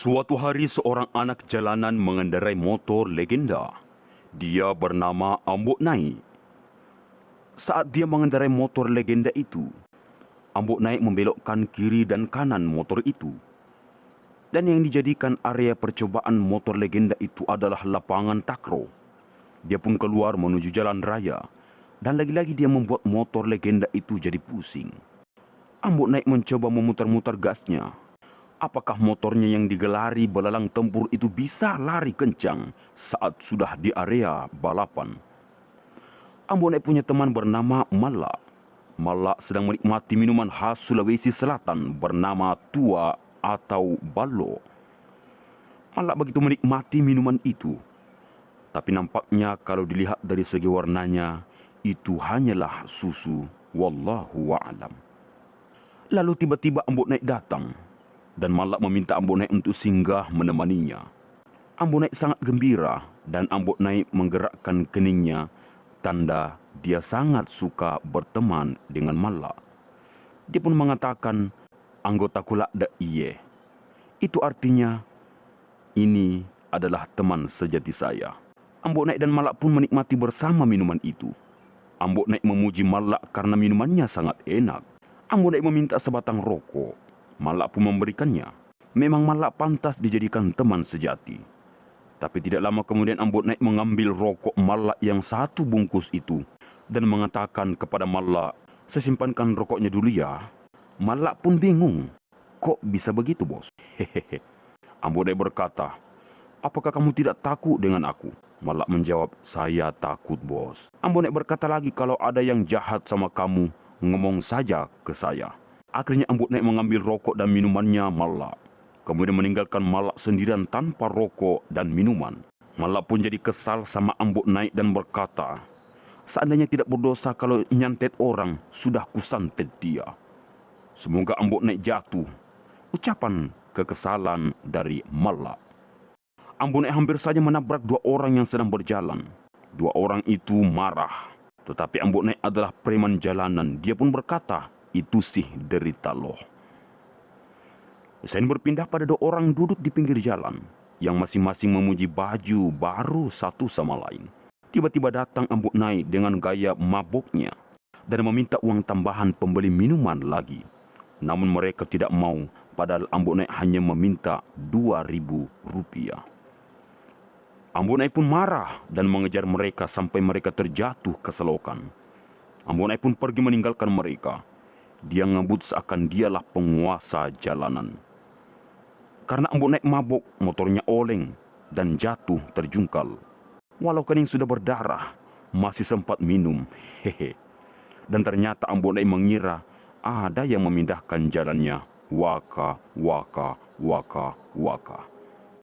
Suatu hari seorang anak jalanan mengendarai motor legenda. Dia bernama Ambok Naik. Saat dia mengendarai motor legenda itu, Ambok Naik membelokkan kiri dan kanan motor itu. Dan yang dijadikan area percobaan motor legenda itu adalah lapangan takraw. Dia pun keluar menuju jalan raya. Dan lagi-lagi dia membuat motor legenda itu jadi pusing. Ambok Naik mencoba memutar-mutar gasnya. Apakah motornya yang digelari belalang tempur itu bisa lari kencang saat sudah di area balapan? Ambok Naik punya teman bernama Malla. Malla sedang menikmati minuman khas Sulawesi Selatan bernama Tua atau Ballo. Malla begitu menikmati minuman itu. Tapi nampaknya kalau dilihat dari segi warnanya, itu hanyalah susu. Wallahu a'lam. Lalu tiba-tiba Ambok Naik datang. Dan Malla meminta Ambok Naik untuk singgah menemaninya. Ambok Naik sangat gembira dan Ambok Naik menggerakkan keningnya, tanda dia sangat suka berteman dengan Malla. Dia pun mengatakan, "Anggotaku lak dak iye." Itu artinya, ini adalah teman sejati saya. Ambok Naik dan Malla pun menikmati bersama minuman itu. Ambok Naik memuji Malla karena minumannya sangat enak. Ambok Naik meminta sebatang rokok. Malla pun memberikannya. Memang Malla pantas dijadikan teman sejati. Tapi tidak lama kemudian Ambok Naik mengambil rokok Malla yang satu bungkus itu dan mengatakan kepada Malla, "Saya simpankan rokoknya dulu ya." Malla pun bingung. "Kok bisa begitu, bos?" Hehehe. Ambok Naik berkata, "Apakah kamu tidak takut dengan aku?" Malla menjawab, "Saya takut, bos." Ambok Naik berkata lagi, "Kalau ada yang jahat sama kamu, ngomong saja ke saya." Akhirnya Ambok Naik mengambil rokok dan minumannya Malla. Kemudian meninggalkan Malla sendirian tanpa rokok dan minuman. Malla pun jadi kesal sama Ambok Naik dan berkata, "Seandainya tidak berdosa kalau nyantet orang, sudah kusantet dia." Semoga Ambok Naik jatuh. Ucapan kekesalan dari Malla. Ambok Naik hampir saja menabrak dua orang yang sedang berjalan. Dua orang itu marah. Tetapi Ambok Naik adalah preman jalanan. Dia pun berkata, "Itu sih derita loh." Saya berpindah pada dua orang duduk di pinggir jalan, yang masing-masing memuji baju baru satu sama lain. Tiba-tiba datang Ambok Naik dengan gaya mabuknya dan meminta uang tambahan pembeli minuman lagi. Namun mereka tidak mau, padahal Ambok Naik hanya meminta Rp2.000. Ambok Naik pun marah dan mengejar mereka sampai mereka terjatuh ke selokan. Ambok Naik pun pergi meninggalkan mereka. Dia ngebut seakan dialah penguasa jalanan. Karena Ambok Naik mabuk, motornya oleng dan jatuh terjungkal. Walau kening sudah berdarah, masih sempat minum. Hehe. Dan ternyata Ambok Naik mengira ada yang memindahkan jalannya. Waka, waka, waka, waka.